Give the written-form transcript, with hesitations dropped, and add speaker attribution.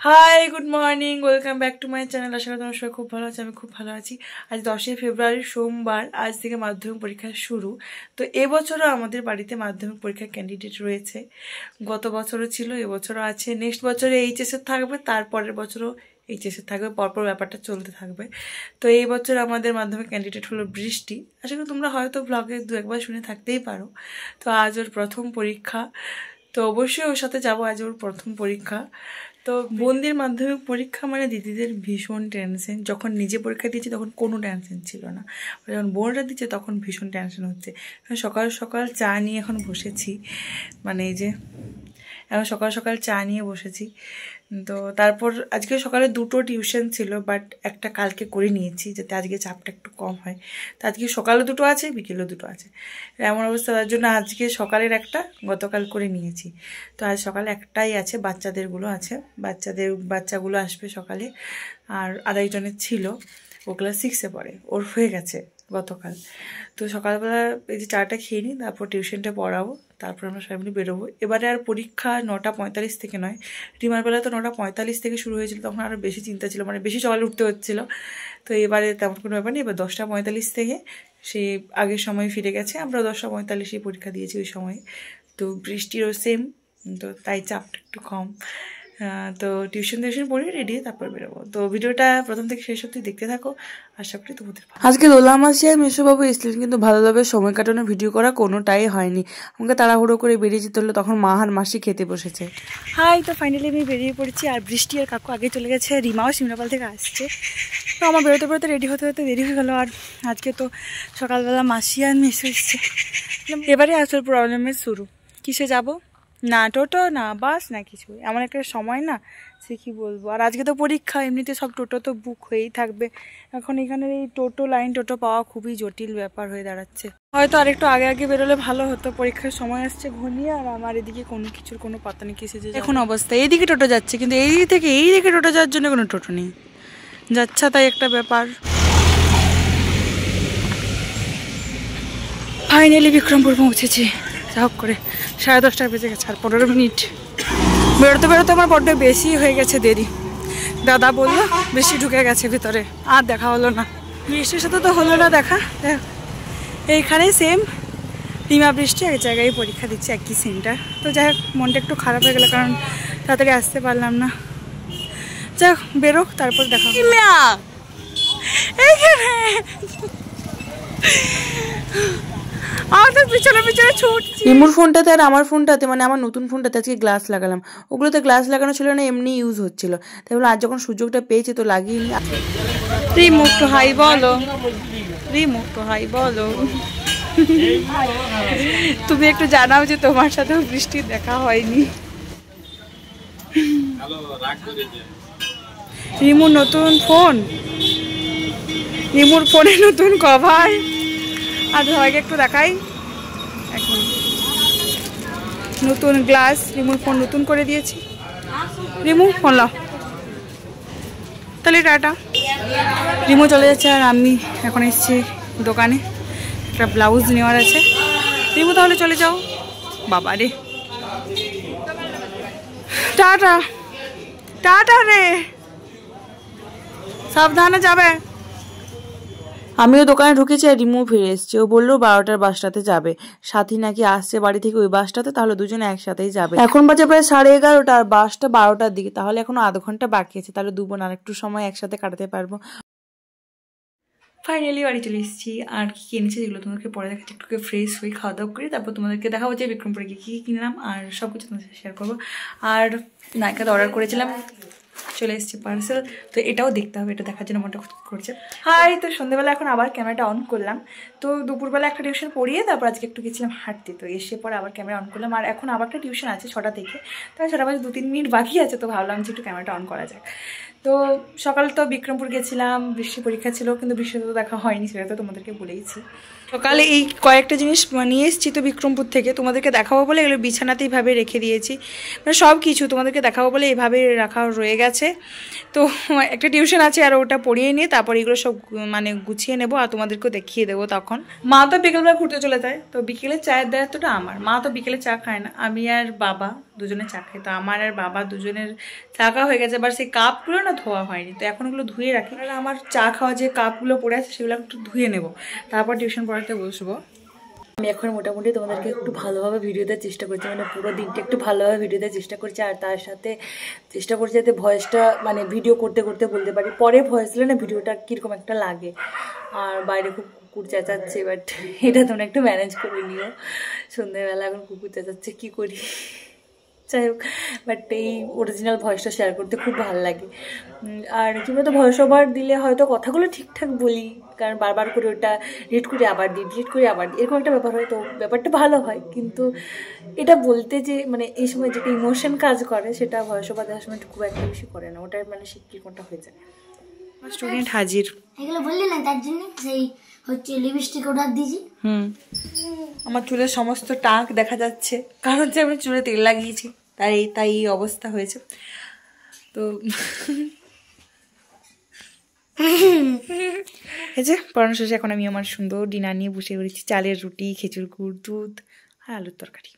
Speaker 1: High good morning, welcome back to my channel. আশা করি তোমার সবাই খুব ভালো আছে, আমি খুব ভালো আছি। আজ 10ই ফেব্রুয়ারি সোমবার, আজ থেকে মাধ্যমিক পরীক্ষা শুরু। তো এবছরও আমাদের বাড়িতে মাধ্যমিক পরীক্ষার ক্যান্ডিডেট রয়েছে। গত বছরও ছিল, এবছরও আছে, নেক্সট বছরে এইচএসের থাকবে, তারপরের বছরও এইচএসের থাকবে, পরপর ব্যাপারটা চলতে থাকবে। তো এই বছর আমাদের মাধ্যমিক ক্যান্ডিডেট হলো বৃষ্টি। আশা করি তোমরা হয়তো ব্লগে দু একবার শুনে থাকতেই পারো। তো আজ ওর প্রথম পরীক্ষা, তো অবশ্যই ওর সাথে যাবো। আজ ওর প্রথম পরীক্ষা। তো বোনদের মাধ্যমিক পরীক্ষা মানে দিদিদের ভীষণ টেনশন। যখন নিজে পরীক্ষা দিয়েছি তখন কোনো টেনশন ছিল না, যখন বোনরা দিচ্ছে তখন ভীষণ টেনশন হচ্ছে। সকাল সকাল চা নিয়ে এখন বসেছি, মানে এই যে এখন সকাল সকাল চা নিয়ে বসেছি। তো তারপর আজকে সকালে দুটো টিউশন ছিল, বাট একটা কালকে করে নিয়েছি যাতে আজকে চাপটা একটু কম হয়। তো আজকে সকালে দুটো আছে, বিকেলেও দুটো আছে, এমন অবস্থা। তার জন্য আজকে সকালের একটা গতকাল করে নিয়েছি। তো আজ সকালে একটাই আছে, বাচ্চাদেরগুলো আছে, বাচ্চাগুলো আসবে সকালে। আর আরেকজনের ছিল, ও ক্লাস 6-এ পড়ে, ওর হয়ে গেছে গতকাল। তো সকালবেলা এই যে চাটা খেয়ে নিই, তারপর টিউশনটা পড়াবো, তারপর আমরা সবাই মিলে বেরোবো। এবারে আর পরীক্ষা 9:45 থেকে নয়, রিমার বেলা তো 9:45 থেকে শুরু হয়েছিল, তখন আরও বেশি চিন্তা ছিল, মানে বেশি সকালে উঠতে হচ্ছিলো। তো এবারে তেমন কোনো ব্যাপার নেই, এবার 10:45 থেকে সে আগের সময় ফিরে গেছে। আমরা 10:45 পরীক্ষা দিয়েছি ওই সময়ে। তো বৃষ্টিরও সেম, তো তাই চাপটা একটু কম। তো টিউশন পড়িয়ে রেডি তারপর বেরোবো। তো ভিডিওটা প্রথম থেকে শেষ অবধি দেখতে থাকো, আশা করি তোমাদের। আজকে দোলা মাসি আর মেসোবাবু এসেছিলেন, কিন্তু ভালোভাবে সময় কাটানোর ভিডিও করা কোনোটাই হয়নি। আমাকে তাড়াহুড়ো করে বেরিয়ে যেতে হলো, তখন মা আর মাসি খেতে বসেছে। হাই, তো ফাইনালি আমি বেরিয়ে পড়েছি, আর বৃষ্টি আর কাকু আগে চলে গেছে, রিমাও সিমলাপাল থেকে আসছে। তো আমার বেরোতে বেরোতে রেডি হতে হতে দেরি হয়ে গেলো। আর আজকে তো সকালবেলা মাসি আর মেসো এসছে। এবারে আসল প্রবলেমের শুরু, কিসে যাব, না টোটো না বাস না কিছু, এমন একটা সময় না, সে কি বলবো। আর আজকে তো পরীক্ষা, এমনিতে সব টোটো তো বুক হয়েই থাকবে। এখন এখানে এই টোটো পাওয়া খুবই জটিল ব্যাপার হয়ে দাঁড়াচ্ছে। হয়তো আরেকটু আগে আগে বেরোলে ভালো হতো, পরীক্ষার সময় আসছে ঘনিয়ে, আর আমার এদিকে কোনো কিছুর কোনো পাতা নেই কিসে যে এখন অবস্থা। এইদিকে টোটো যাচ্ছে, কিন্তু এই দিকে টোটো যাওয়ার জন্য কোনো টোটো নেই, যাচ্ছে তাই একটা ব্যাপার। ফাইনালি বিক্রমপুর পৌঁছেছি, যা হোক করে 10:30 বেজে গেছে, আর 15 মিনিট। বেরোতে বেরোতে আমার বড্ড বেশি হয়ে গেছে দেরি। দাদা বললো বেশি ঢুকে গেছে ভিতরে, আর দেখা হলো না। বৃষ্টির সাথে তো হলো না দেখা। এইখানেই সেম রিমা বৃষ্টি এক জায়গায় পরীক্ষা দিচ্ছে, একই সেন্টার। তো যাই হোক, মনটা একটু খারাপ হয়ে গেলো, কারণ তাড়াতাড়ি আসতে পারলাম না। যাই হোক, বেরোক তারপর দেখা। এইখানে আমাদের পিছনে পিছনে ছুটছি। রিমুর ফোনটাতে আর আমার ফোনটাতে, মানে আমার নতুন ফোনটাতে আজকে গ্লাস লাগালাম। ওগুলোতে গ্লাস লাগানো ছিল না, এমনি ইউজ হচ্ছিল। তাই বলে আজ যখন সুযোগটা পেয়েছি তো লাগিয়ে নি। রিমু একটু হাই বলো, রিমু একটু হাই বলো। তুমি একটু জানাও যে তোমার সাথেও বৃষ্টির দেখা হয়নি। রিমুর নতুন ফোন, রিমুর ফোনে নতুন কভার, আর সবাইকে একটু দেখাই, এখন নতুন গ্লাস, রিমুর ফোন নতুন করে দিয়েছি। রিমু ফোন লাও, তাহলে টাটা। রিমু চলে যাচ্ছে, আর আমি এখন এসেছি দোকানে, একটা ব্লাউজ নেওয়ার আছে। রিমু তাহলে চলে যাও। বাবা রে, টাটা টাটা রে, সাবধানে যাবে। আমিও দোকানে ঢুকেছি, আর রিমু ফিরে এসছে। ও বললো 12টার বাসটাতে যাবে, সাথী নাকি আসছে বাড়ি থেকে ওই বাসটাতে, তাহলে দুজনে একসাথেই যাবে। এখন বাজে প্রায় 11:30, আর বাসটা 12টার দিকে, তাহলে এখনো আধ ঘন্টা বাকি আছে, তাহলে দুবোন আর একটু সময় একসাথে কাটাতে পারবো। ফাইনালি বাড়ি চলে এসেছি, আর কি কিনেছি যেগুলো তোমাদেরকে পরে দেখাচ্ছি। একটু ফ্রেশ হয়ে খাওয়া দাওয়া করি, তারপর তোমাদেরকে দেখাবো যে বিক্রমপুরে গিয়ে কী কিনলাম, আর সব কিছু তোমাদের সাথে শেয়ার করবো। আর নায়িকাতে অর্ডার করেছিলাম, চলে এসেছে পার্সেল। তো এটাও দেখতে হবে, এটা দেখার জন্য মনটা করছে। হাই, তো সন্ধ্যেবেলা এখন আবার ক্যামেরাটা অন করলাম। তো দুপুরবেলা একটা টিউশন পড়িয়ে তারপর আজকে একটু গেছিলাম হাঁটতে, তো এসে পরে আবার ক্যামেরা অন করলাম। আর এখন আবার একটা টিউশন আছে 6টা থেকে, তো 6টা বাজে 2-3 মিনিট বাকি আছে, তো ভাবলাম যে একটু ক্যামেরাটা অন করা যাক। তো সকাল তো বিক্রমপুর গেছিলাম, বৃষ্টি পরীক্ষা ছিল, কিন্তু বৃষ্টি তো দেখা হয়নি, সেটা তো তোমাদেরকে বলেইছি। সকালে এই কয়েকটা জিনিস নিয়ে এসেছি তো বিক্রমপুর থেকে, তোমাদেরকে দেখাবো বলে এগুলো বিছানাতেই ভাবে রেখে দিয়েছি, মানে সব কিছু তোমাদেরকে দেখাবো বলে এইভাবে রাখা রয়ে গেছে। তো একটা টিউশন আছে, আর ওটা পড়িয়ে নিয়ে তারপর এগুলো সব মানে গুছিয়ে নেবো, আর তোমাদেরকেও দেখিয়ে দেবো। তখন মা তো বিকেলবেলা ঘুরতে চলে যায়, তো বিকেলে চায়ের দায়িত্বটা আমার। মা তো বিকেলে চা খায় না, আমি আর বাবা দুজনে চা খাই। তো আমার আর বাবা দুজনের চা খাওয়া হয়ে গেছে, আবার সেই কাপগুলো না ধোয়া হয়নি, তো এখন ওগুলো ধুয়ে রাখি। আর আমার চা খাওয়া যে কাপগুলো পড়ে আছে সেগুলো একটু ধুয়ে নেব, তারপর টিউশন পড়াতে বসবো। আমি এখন মোটামুটি তোমাদেরকে একটু ভালোভাবে ভিডিও দেওয়ার চেষ্টা করছি, মানে পুরো দিনটা একটু ভালোভাবে ভিডিও দেওয়ার চেষ্টা করছি। আর তার সাথে চেষ্টা করছি যাতে ভয়েসটা মানে ভিডিও করতে করতে বলতে পারি, পরে ভয়েস দিলে না ভিডিওটা কীরকম একটা লাগে। আর বাইরে খুব কুকুর চেঁচাচ্ছে, বাট এটা তোমরা একটু ম্যানেজ করে নিও। সন্ধ্যেবেলা এখন কুকুর চেঁচাচ্ছে, কী করি। যাই হোক, বাট এই অরিজিনাল ভয়েসটা শেয়ার করতে খুব ভালো লাগে। আর কি বলতো, ভয়েস ওভার দিলে হয়তো কথাগুলো ঠিকঠাক বলি, কারণ বারবার করে ওটা রিড করে আবার দিই, ডিলিট করে আবার দিই, এরকম একটা ব্যাপার হয়, তো ব্যাপারটা ভালো হয়। কিন্তু এটা বলতে যে মানে এই সময় যেটা ইমোশন কাজ করে সেটা ভয়েস ওভার দেওয়ার সময় খুব একটা বেশি করে না, ওটার মানে শিক্ষির কোনটা হয়ে যায়। স্টুডেন্ট হাজির, এগুলো বললি না তার জন্য সেই হচ্ছে লিপস্টিক অর্ডার দিয়েছি। আমার চুলের সমস্ত টাক দেখা যাচ্ছে, কারণ যে আমি চুলে তেল লাগিয়েছি, তাই এই অবস্থা হয়েছে। তো এই যে পড়ানো শেষে এখন আমি আমার সুন্দর ডিনার নিয়ে বসে পড়েছি। চালের রুটি, খেজুর গুড়, দুধ আর আলুর তরকারি।